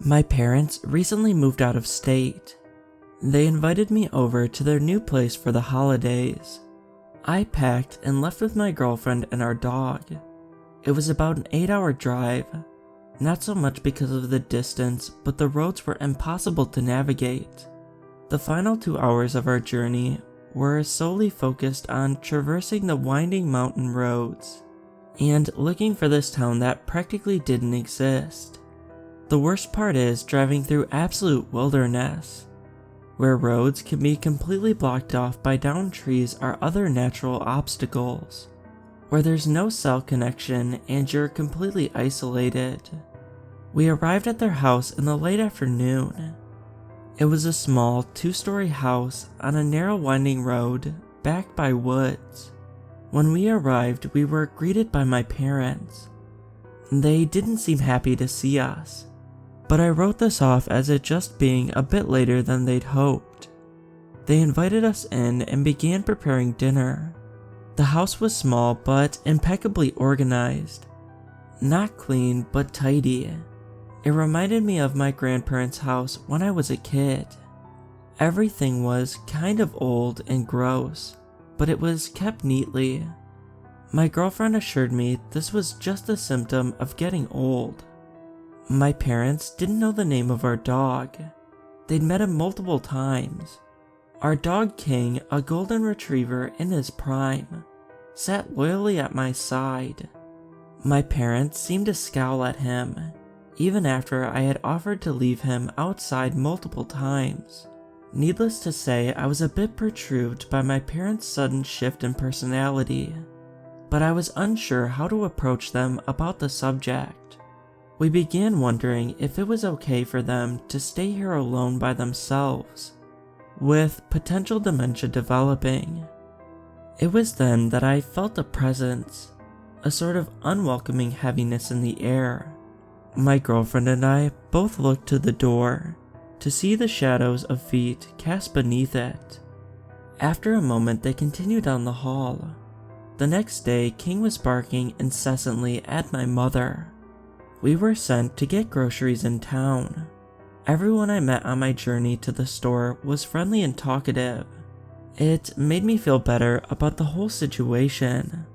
My parents recently moved out of state. They invited me over to their new place for the holidays. I packed and left with my girlfriend and our dog. It was about an 8-hour drive, not so much because of the distance, but the roads were impossible to navigate. The final 2 hours of our journey were solely focused on traversing the winding mountain roads and looking for this town that practically didn't exist. The worst part is driving through absolute wilderness, where roads can be completely blocked off by downed trees or other natural obstacles, where there's no cell connection and you're completely isolated. We arrived at their house in the late afternoon. It was a small 2-story house on a narrow winding road backed by woods. When we arrived, we were greeted by my parents. They didn't seem happy to see us, but I wrote this off as it just being a bit later than they'd hoped. They invited us in and began preparing dinner. The house was small but impeccably organized. Not clean but tidy. It reminded me of my grandparents' house when I was a kid. Everything was kind of old and gross, but it was kept neatly. My girlfriend assured me this was just a symptom of getting old. My parents didn't know the name of our dog. They'd met him multiple times. Our dog King, a golden retriever in his prime, sat loyally at my side. My parents seemed to scowl at him, even after I had offered to leave him outside multiple times. Needless to say, I was a bit perturbed by my parents' sudden shift in personality, but I was unsure how to approach them about the subject. We began wondering if it was okay for them to stay here alone by themselves, with potential dementia developing. It was then that I felt a presence, a sort of unwelcoming heaviness in the air. My girlfriend and I both looked to the door to see the shadows of feet cast beneath it. After a moment, they continued down the hall. The next day, King was barking incessantly at my mother. We were sent to get groceries in town. Everyone I met on my journey to the store was friendly and talkative. It made me feel better about the whole situation.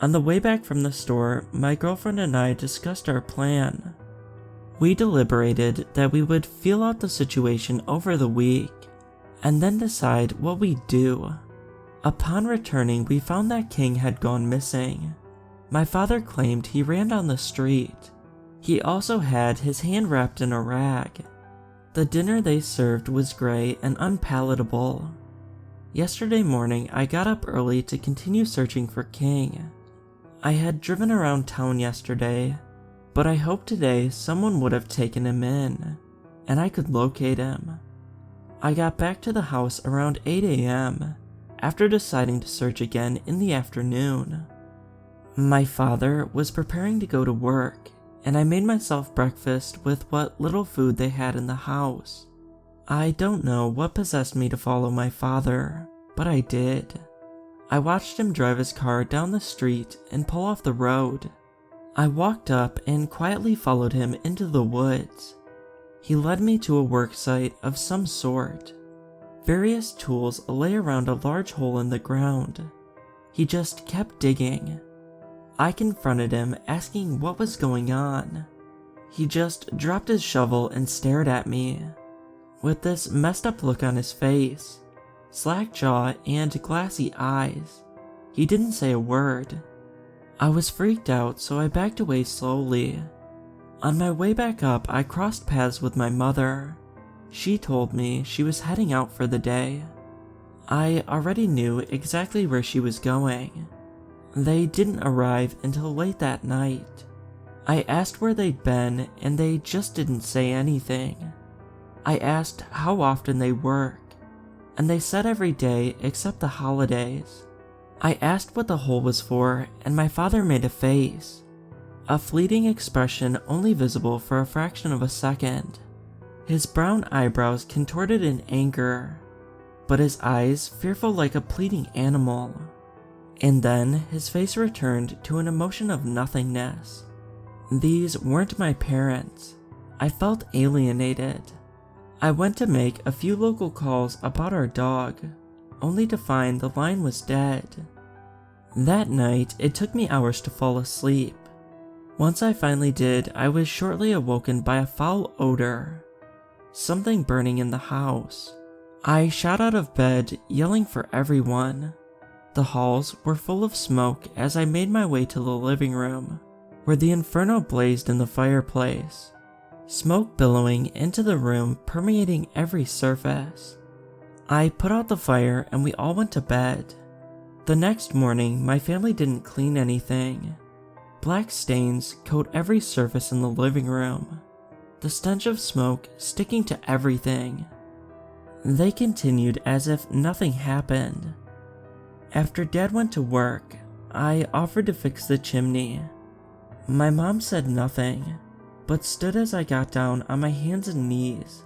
On the way back from the store, my girlfriend and I discussed our plan. We deliberated that we would feel out the situation over the week, and then decide what we'd do. Upon returning, we found that King had gone missing. My father claimed he ran down the street. He also had his hand wrapped in a rag. The dinner they served was gray and unpalatable. Yesterday morning, I got up early to continue searching for King. I had driven around town yesterday, but I hoped today someone would have taken him in, and I could locate him. I got back to the house around 8 a.m. after deciding to search again in the afternoon. My father was preparing to go to work, and I made myself breakfast with what little food they had in the house. I don't know what possessed me to follow my father, but I did. I watched him drive his car down the street and pull off the road. I walked up and quietly followed him into the woods. He led me to a work site of some sort. Various tools lay around a large hole in the ground. He just kept digging. I confronted him, asking what was going on. He just dropped his shovel and stared at me, with this messed up look on his face, slack jaw and glassy eyes. He didn't say a word. I was freaked out, so I backed away slowly. On my way back up, I crossed paths with my mother. She told me she was heading out for the day. I already knew exactly where she was going. They didn't arrive until late that night. I asked where they'd been, and they just didn't say anything. I asked how often they work, and they said every day except the holidays. I asked what the hole was for, and my father made a face, a fleeting expression only visible for a fraction of a second. His brown eyebrows contorted in anger, but his eyes fearful like a pleading animal. And then his face returned to an emotion of nothingness. These weren't my parents. I felt alienated. I went to make a few local calls about our dog, only to find the line was dead. That night, it took me hours to fall asleep. Once I finally did, I was shortly awoken by a foul odor. Something burning in the house. I shot out of bed, yelling for everyone. The halls were full of smoke as I made my way to the living room, where the inferno blazed in the fireplace. Smoke billowing into the room, permeating every surface. I put out the fire and we all went to bed. The next morning, my family didn't clean anything. Black stains coat every surface in the living room, the stench of smoke sticking to everything. They continued as if nothing happened. After Dad went to work, I offered to fix the chimney. My mom said nothing, but stood as I got down on my hands and knees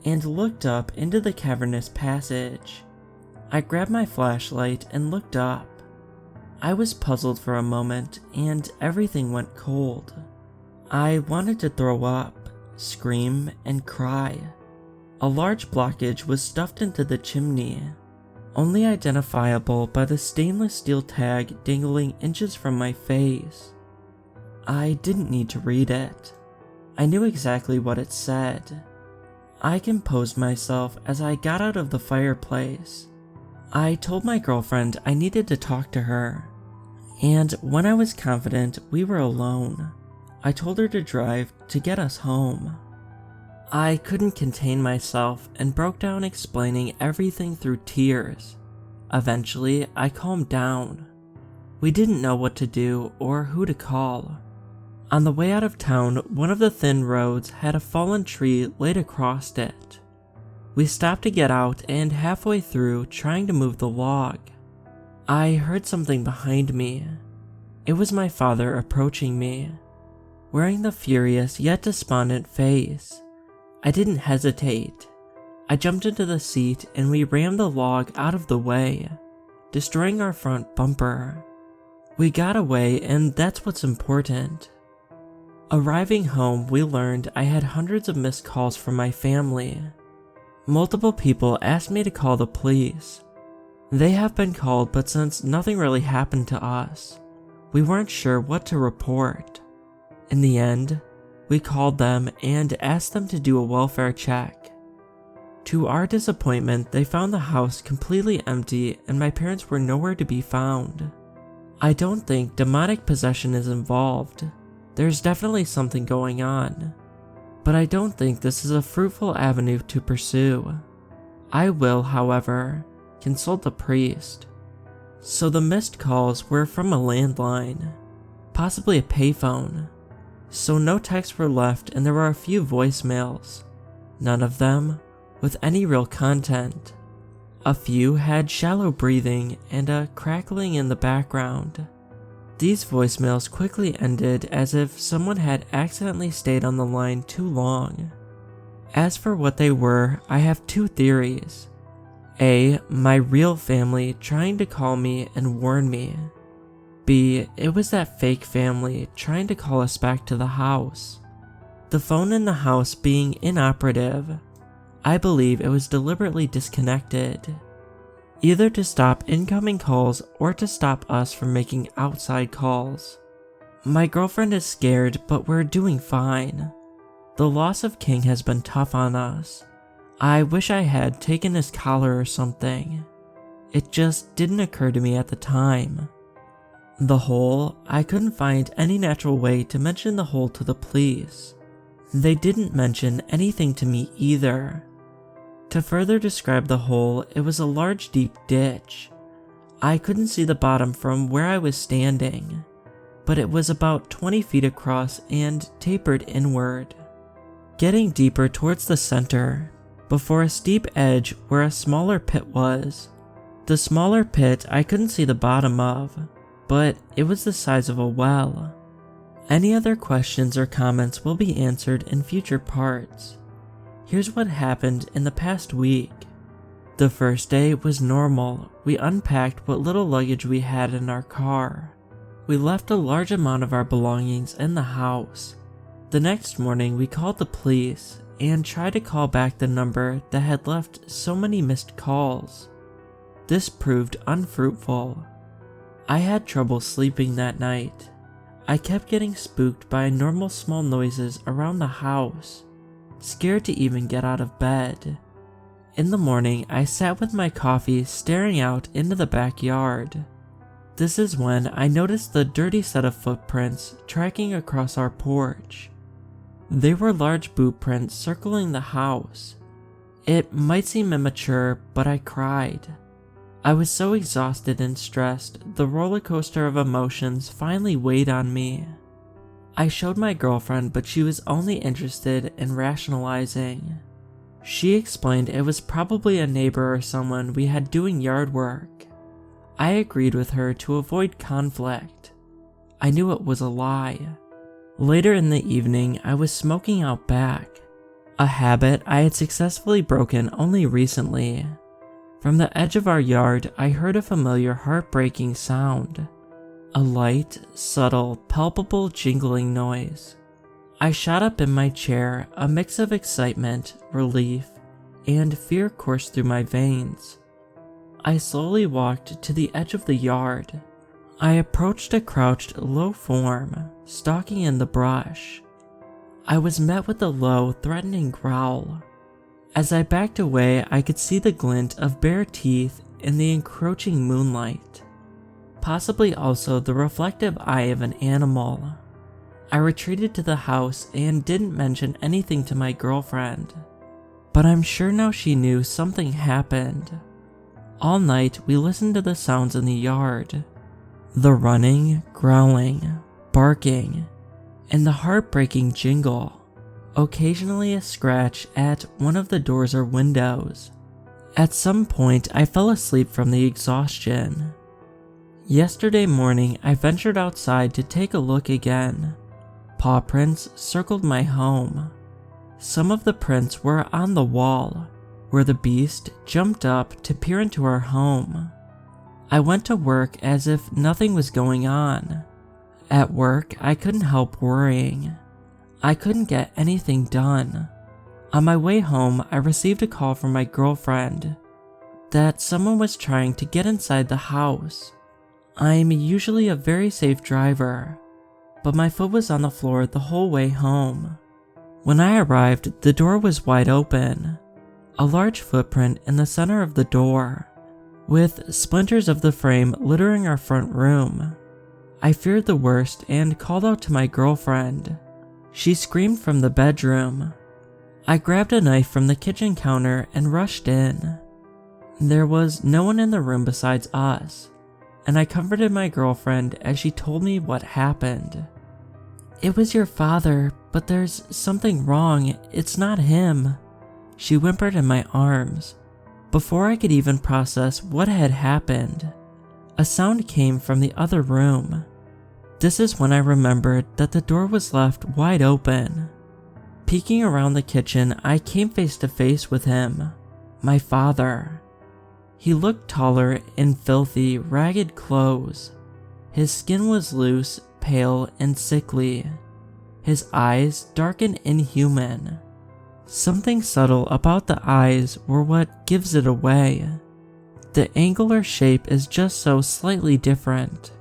and looked up into the cavernous passage. I grabbed my flashlight and looked up. I was puzzled for a moment and everything went cold. I wanted to throw up, scream, and cry. A large blockage was stuffed into the chimney, only identifiable by the stainless steel tag dangling inches from my face. I didn't need to read it. I knew exactly what it said. I composed myself as I got out of the fireplace. I told my girlfriend I needed to talk to her, and when I was confident we were alone, I told her to drive to get us home. I couldn't contain myself and broke down explaining everything through tears. Eventually, I calmed down. We didn't know what to do or who to call. On the way out of town, one of the thin roads had a fallen tree laid across it. We stopped to get out and halfway through trying to move the log, I heard something behind me. It was my father approaching me, wearing the furious yet despondent face. I didn't hesitate. I jumped into the seat and we rammed the log out of the way, destroying our front bumper. We got away, and that's what's important. Arriving home, we learned I had hundreds of missed calls from my family. Multiple people asked me to call the police. They have been called, but since nothing really happened to us, we weren't sure what to report. In the end, we called them and asked them to do a welfare check. To our disappointment, they found the house completely empty and my parents were nowhere to be found. I don't think demonic possession is involved. There's definitely something going on, but I don't think this is a fruitful avenue to pursue. I will, however, consult the priest. So the missed calls were from a landline, possibly a payphone. So no texts were left and there were a few voicemails, none of them with any real content. A few had shallow breathing and a crackling in the background. These voicemails quickly ended as if someone had accidentally stayed on the line too long. As for what they were, I have two theories. A, my real family trying to call me and warn me. B, it was that fake family trying to call us back to the house. The phone in the house being inoperative, I believe it was deliberately disconnected, either to stop incoming calls or to stop us from making outside calls. My girlfriend is scared, but we're doing fine. The loss of King has been tough on us. I wish I had taken his collar or something. It just didn't occur to me at the time. The hole, I couldn't find any natural way to mention the hole to the police. They didn't mention anything to me either. To further describe the hole, it was a large deep ditch. I couldn't see the bottom from where I was standing, but it was about 20 feet across and tapered inward, getting deeper towards the center, before a steep edge where a smaller pit was. The smaller pit I couldn't see the bottom of, but it was the size of a well. Any other questions or comments will be answered in future parts. Here's what happened in the past week. The first day was normal. We unpacked what little luggage we had in our car. We left a large amount of our belongings in the house. The next morning, we called the police and tried to call back the number that had left so many missed calls. This proved unfruitful. I had trouble sleeping that night. I kept getting spooked by normal small noises around the house, scared to even get out of bed. In the morning, I sat with my coffee staring out into the backyard. This is when I noticed the dirty set of footprints tracking across our porch. They were large boot prints circling the house. It might seem immature, but I cried. I was so exhausted and stressed, the roller coaster of emotions finally weighed on me. I showed my girlfriend, but she was only interested in rationalizing. She explained it was probably a neighbor or someone we had doing yard work. I agreed with her to avoid conflict. I knew it was a lie. Later in the evening, I was smoking out back, a habit I had successfully broken only recently. From the edge of our yard, I heard a familiar heartbreaking sound. A light, subtle, palpable jingling noise. I shot up in my chair, a mix of excitement, relief, and fear coursed through my veins. I slowly walked to the edge of the yard. I approached a crouched, low form, stalking in the brush. I was met with a low, threatening growl. As I backed away, I could see the glint of bare teeth in the encroaching moonlight, possibly also the reflective eye of an animal. I retreated to the house and didn't mention anything to my girlfriend, but I'm sure now she knew something happened. All night, we listened to the sounds in the yard. The running, growling, barking, and the heartbreaking jingle. Occasionally a scratch at one of the doors or windows. At some point, I fell asleep from the exhaustion. Yesterday morning, I ventured outside to take a look again. Paw prints circled my home. Some of the prints were on the wall, where the beast jumped up to peer into our home. I went to work as if nothing was going on. At work, I couldn't help worrying. I couldn't get anything done. On my way home, I received a call from my girlfriend that someone was trying to get inside the house. I'm usually a very safe driver, but my foot was on the floor the whole way home. When I arrived, the door was wide open, a large footprint in the center of the door, with splinters of the frame littering our front room. I feared the worst and called out to my girlfriend. She screamed from the bedroom. I grabbed a knife from the kitchen counter and rushed in. There was no one in the room besides us, and I comforted my girlfriend as she told me what happened. "It was your father, but there's something wrong. It's not him," she whimpered in my arms. Before I could even process what had happened, a sound came from the other room. This is when I remembered that the door was left wide open. Peeking around the kitchen, I came face to face with him, my father. He looked taller in filthy, ragged clothes. His skin was loose, pale, and sickly. His eyes dark and inhuman. Something subtle about the eyes were what gives it away. The angle or shape is just so slightly different.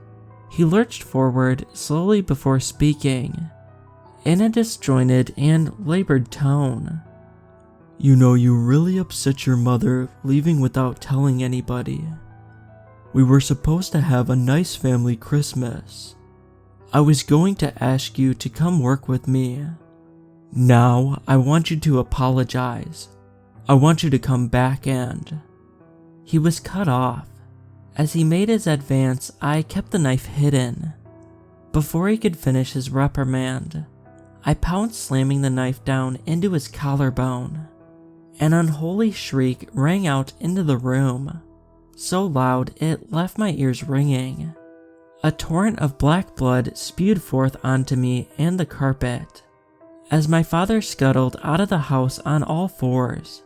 He lurched forward slowly before speaking, in a disjointed and labored tone. "You know, you really upset your mother leaving without telling anybody. We were supposed to have a nice family Christmas. I was going to ask you to come work with me. Now, I want you to apologize. I want you to come back and..." He was cut off. As he made his advance, I kept the knife hidden. Before he could finish his reprimand, I pounced, slamming the knife down into his collarbone. An unholy shriek rang out into the room, so loud it left my ears ringing. A torrent of black blood spewed forth onto me and the carpet, as my father scuttled out of the house on all fours.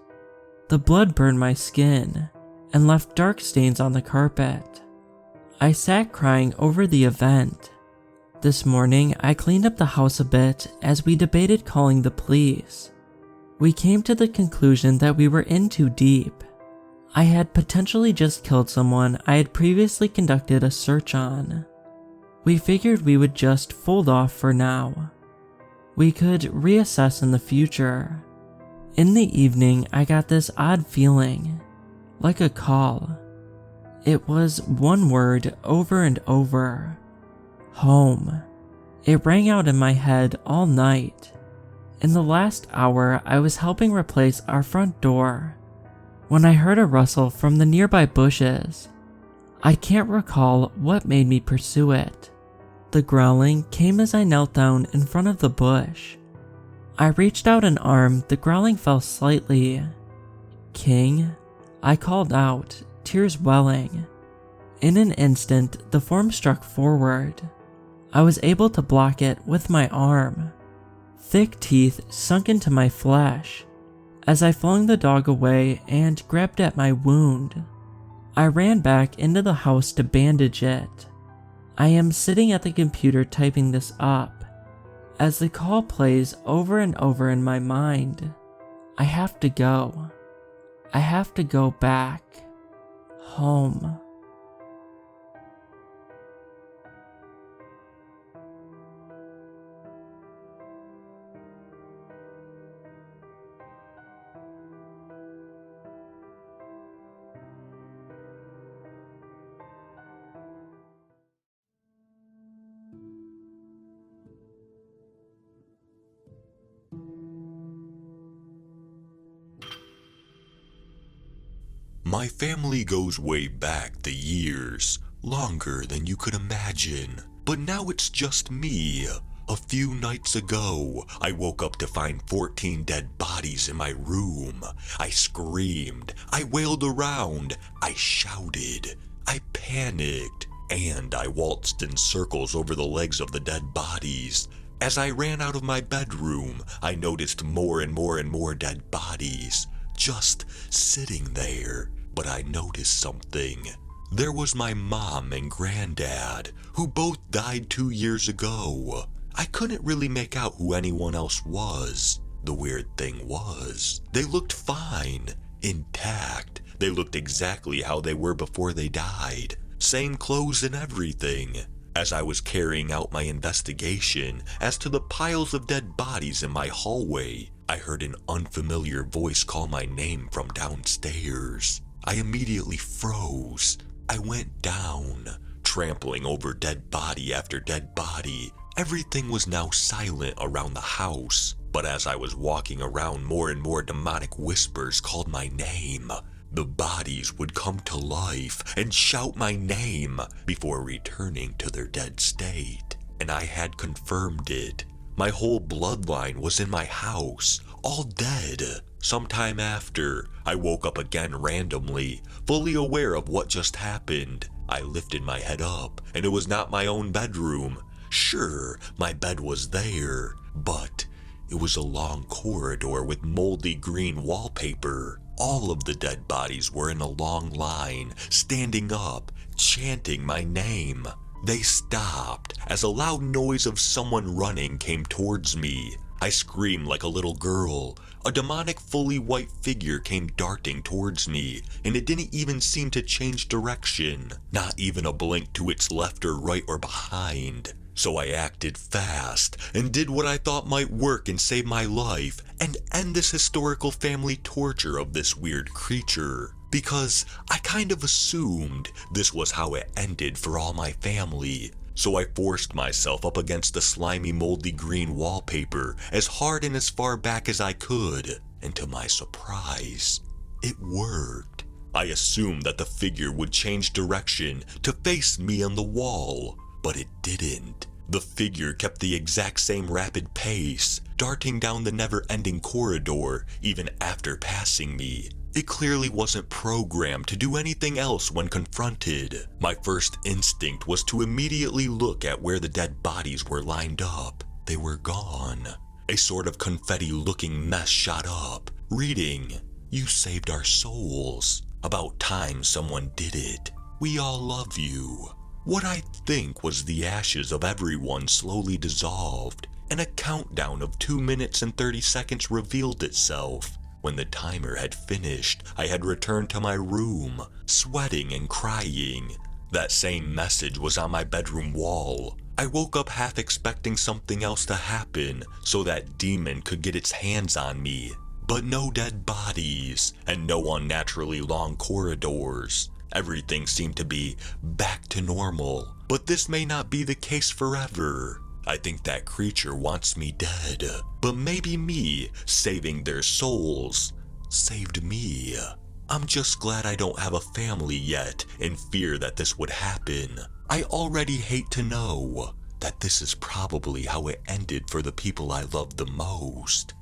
The blood burned my skin and left dark stains on the carpet. I sat crying over the event. This morning, I cleaned up the house a bit as we debated calling the police. We came to the conclusion that we were in too deep. I had potentially just killed someone I had previously conducted a search on. We figured we would just fold off for now. We could reassess in the future. In the evening, I got this odd feeling, like a call. It was one word over and over. Home. It rang out in my head all night. In the last hour, I was helping replace our front door when I heard a rustle from the nearby bushes. I can't recall what made me pursue it. The growling came as I knelt down in front of the bush. I reached out an arm, the growling fell slightly. King? I called out, tears welling. In an instant, the form struck forward. I was able to block it with my arm. Thick teeth sunk into my flesh as I flung the dog away and grabbed at my wound. I ran back into the house to bandage it. I am sitting at the computer typing this up. As the call plays over and over in my mind, I have to go. I have to go back. Home. My family goes way back the years, longer than you could imagine. But now it's just me. A few nights ago, I woke up to find 14 dead bodies in my room. I screamed, I wailed around, I shouted, I panicked, and I waltzed in circles over the legs of the dead bodies. As I ran out of my bedroom, I noticed more and more dead bodies, just sitting there. But I noticed something. There was my mom and granddad, who both died 2 years ago. I couldn't really make out who anyone else was. The weird thing was, they looked fine, intact. They looked exactly how they were before they died. Same clothes and everything. As I was carrying out my investigation as to the piles of dead bodies in my hallway, I heard an unfamiliar voice call my name from downstairs. I immediately froze. I went down, trampling over dead body after dead body. Everything was now silent around the house, but as I was walking around, more and more demonic whispers called my name. The bodies would come to life and shout my name before returning to their dead state, and I had confirmed it. My whole bloodline was in my house, all dead. Sometime after, I woke up again randomly, fully aware of what just happened. I lifted my head up, and it was not my own bedroom. Sure, my bed was there, but it was a long corridor with moldy green wallpaper. All of the dead bodies were in a long line, standing up, chanting my name. They stopped as a loud noise of someone running came towards me. I screamed like a little girl. A demonic fully white figure came darting towards me, and it didn't even seem to change direction, not even a blink to its left or right or behind. So I acted fast and did what I thought might work and save my life and end this historical family torture of this weird creature. Because I kind of assumed this was how it ended for all my family. So I forced myself up against the slimy, moldy green wallpaper as hard and as far back as I could, and to my surprise, it worked. I assumed that the figure would change direction to face me on the wall, but it didn't. The figure kept the exact same rapid pace, darting down the never-ending corridor even after passing me. It clearly wasn't programmed to do anything else when confronted. My first instinct was to immediately look at where the dead bodies were lined up. They were gone. A sort of confetti-looking mess shot up, reading, "You saved our souls. About time someone did it. We all love you." What I think was the ashes of everyone slowly dissolved, and a countdown of 2 minutes and 30 seconds revealed itself. When the timer had finished, I had returned to my room, sweating and crying. That same message was on my bedroom wall. I woke up half expecting something else to happen so that demon could get its hands on me. But no dead bodies, and no unnaturally long corridors. Everything seemed to be back to normal. But this may not be the case forever. I think that creature wants me dead. But maybe me saving their souls saved me. I'm just glad I don't have a family yet in fear that this would happen. I already hate to know that this is probably how it ended for the people I love the most.